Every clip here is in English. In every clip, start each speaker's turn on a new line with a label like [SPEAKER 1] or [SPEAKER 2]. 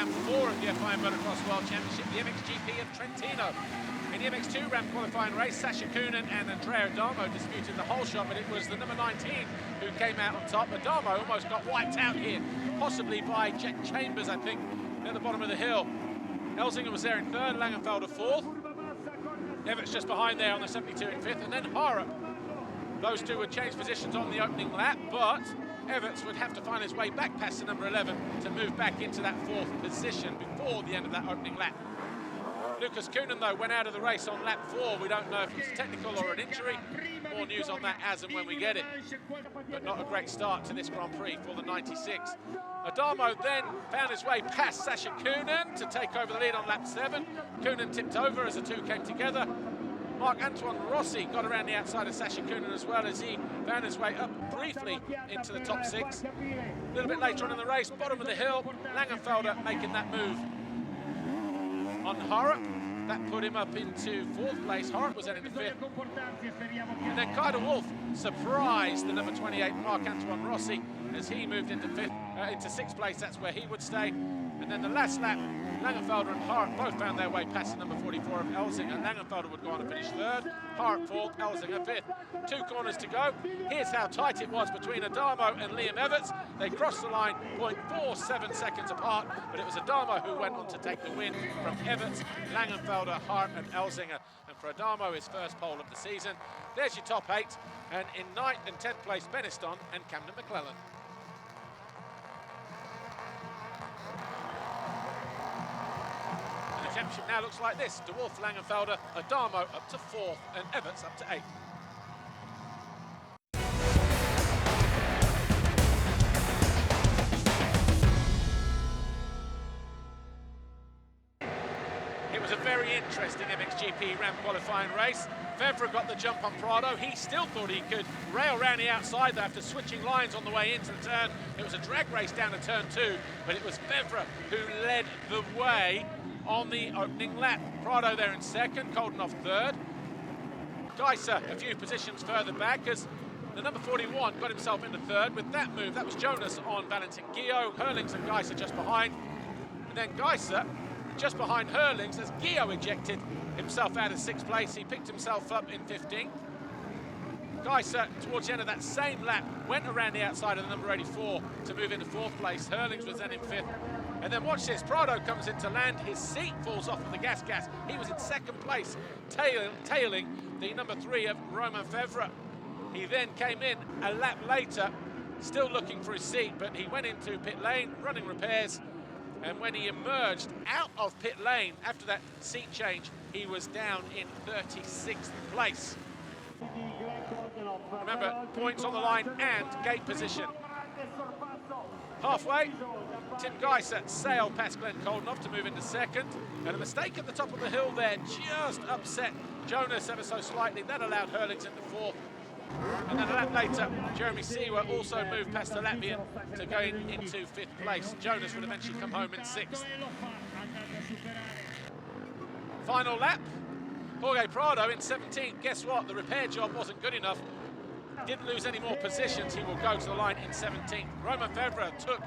[SPEAKER 1] round 4 of the FIA Motocross World Championship, the MXGP of Trentino. In the MX2 ramp qualifying race, Sasha Coonan and Andrea Adamo disputed the whole shot, but it was the number 19 who came out on top. Adamo almost got wiped out here, possibly by Jack Chambers, I think, at the bottom of the hill. Elzinger was there in third, Langenfelder fourth. Everts just behind there on the 72 in fifth, and then Harrop. Those two would change positions on the opening lap, but Everts would have to find his way back past the number 11 to move back into that fourth position before the end of that opening lap. Lucas Coonan, though, went out of the race on lap 4. We don't know if it's technical or an injury. More news on that as and when we get it. But not a great start to this Grand Prix for the 96. Adamo then found his way past Sasha Coonan to take over the lead on lap 7. Coonan tipped over as the two came together. Marc-Antoine Rossi got around the outside of Sasha Coonan as well, as he found his way up briefly into the top 6. A little bit later on in the race, bottom of the hill, Langenfelder making that move on Harrop. That put him up into 4th place. Harrop was then into 5th. And then Kaiser Wolf surprised the number 28, Marc-Antoine Rossi, as he moved into 6th place. That's where he would stay. And then the last lap, Langenfelder and Harrop both found their way past the number 44 of Elzinger. Langenfelder would go on to finish 3rd, Harrop 4th, Elzinger 5th. 2 corners to go. Here's how tight it was between Adamo and Liam Everts. They crossed the line 0.47 seconds apart, but it was Adamo who went on to take the win from Everts, Langenfelder, Harrop and Elzinger. And for Adamo, his first pole of the season. There's your top 8. And in 9th and 10th place, Beniston and Camden McClellan. The championship now looks like this. De Wolf, Langenfelder, Adamo up to 4th and Everts up to 8th. It was a very interesting MXGP ramp qualifying race. Fevre got the jump on Prado. He still thought he could rail around the outside though, after switching lines on the way into the turn. It was a drag race down to turn 2, but it was Fevre who led the way on the opening lap. Prado there in 2nd, Koldenhoff 3rd. Geiser a few positions further back as the number 41 got himself into 3rd. With that move, that was Jonas on Valentin Guillot, Hurlings and Geiser just behind. And then Geiser just behind Hurlings as Guillot ejected himself out of 6th place. He picked himself up in 15th. Geiser, towards the end of that same lap, went around the outside of the number 84 to move into 4th place. Hurlings was then in 5th. And then watch this, Prado comes into land, his seat falls off of the gas. He was in 2nd place, tailing the number 3 of Romain Fevre. He then came in a lap later, still looking for his seat, but he went into pit lane, running repairs, and when he emerged out of pit lane after that seat change, he was down in 36th place. Remember, points on the line and gate position. Halfway, Tim Geiser sailed past Glenn Koldenhoff to move into 2nd, and a mistake at the top of the hill there just upset Jonas ever so slightly. That allowed Hurlings into 4th. And then a lap later, Jeremy Seewer also moved past the Latvian to go into 5th place. Jonas would eventually come home in 6th. Final lap, Jorge Prado in 17th. Guess what? The repair job wasn't good enough. Didn't lose any more positions. He will go to the line in 17th. Romain Fevre took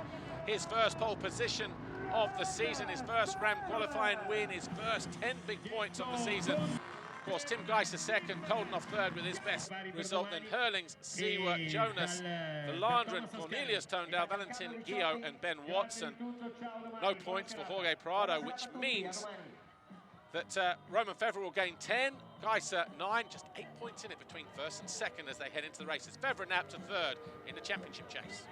[SPEAKER 1] his first pole position of the season, his first ramp qualifying win, his first 10 big points of the season. Of course, Tim Geiser 2nd, Koldenhoff 3rd with his best result. Then Hurlings, Seewer, Jonas, Valandren, Cornelius Tondale, Valentin Guillot and Ben Watson. No points for Jorge Prado, which means that Romain Fevre will gain 10, Geiser 9, just 8 points in it between 1st and 2nd as they head into the races. Fevre now up to 3rd in the championship chase.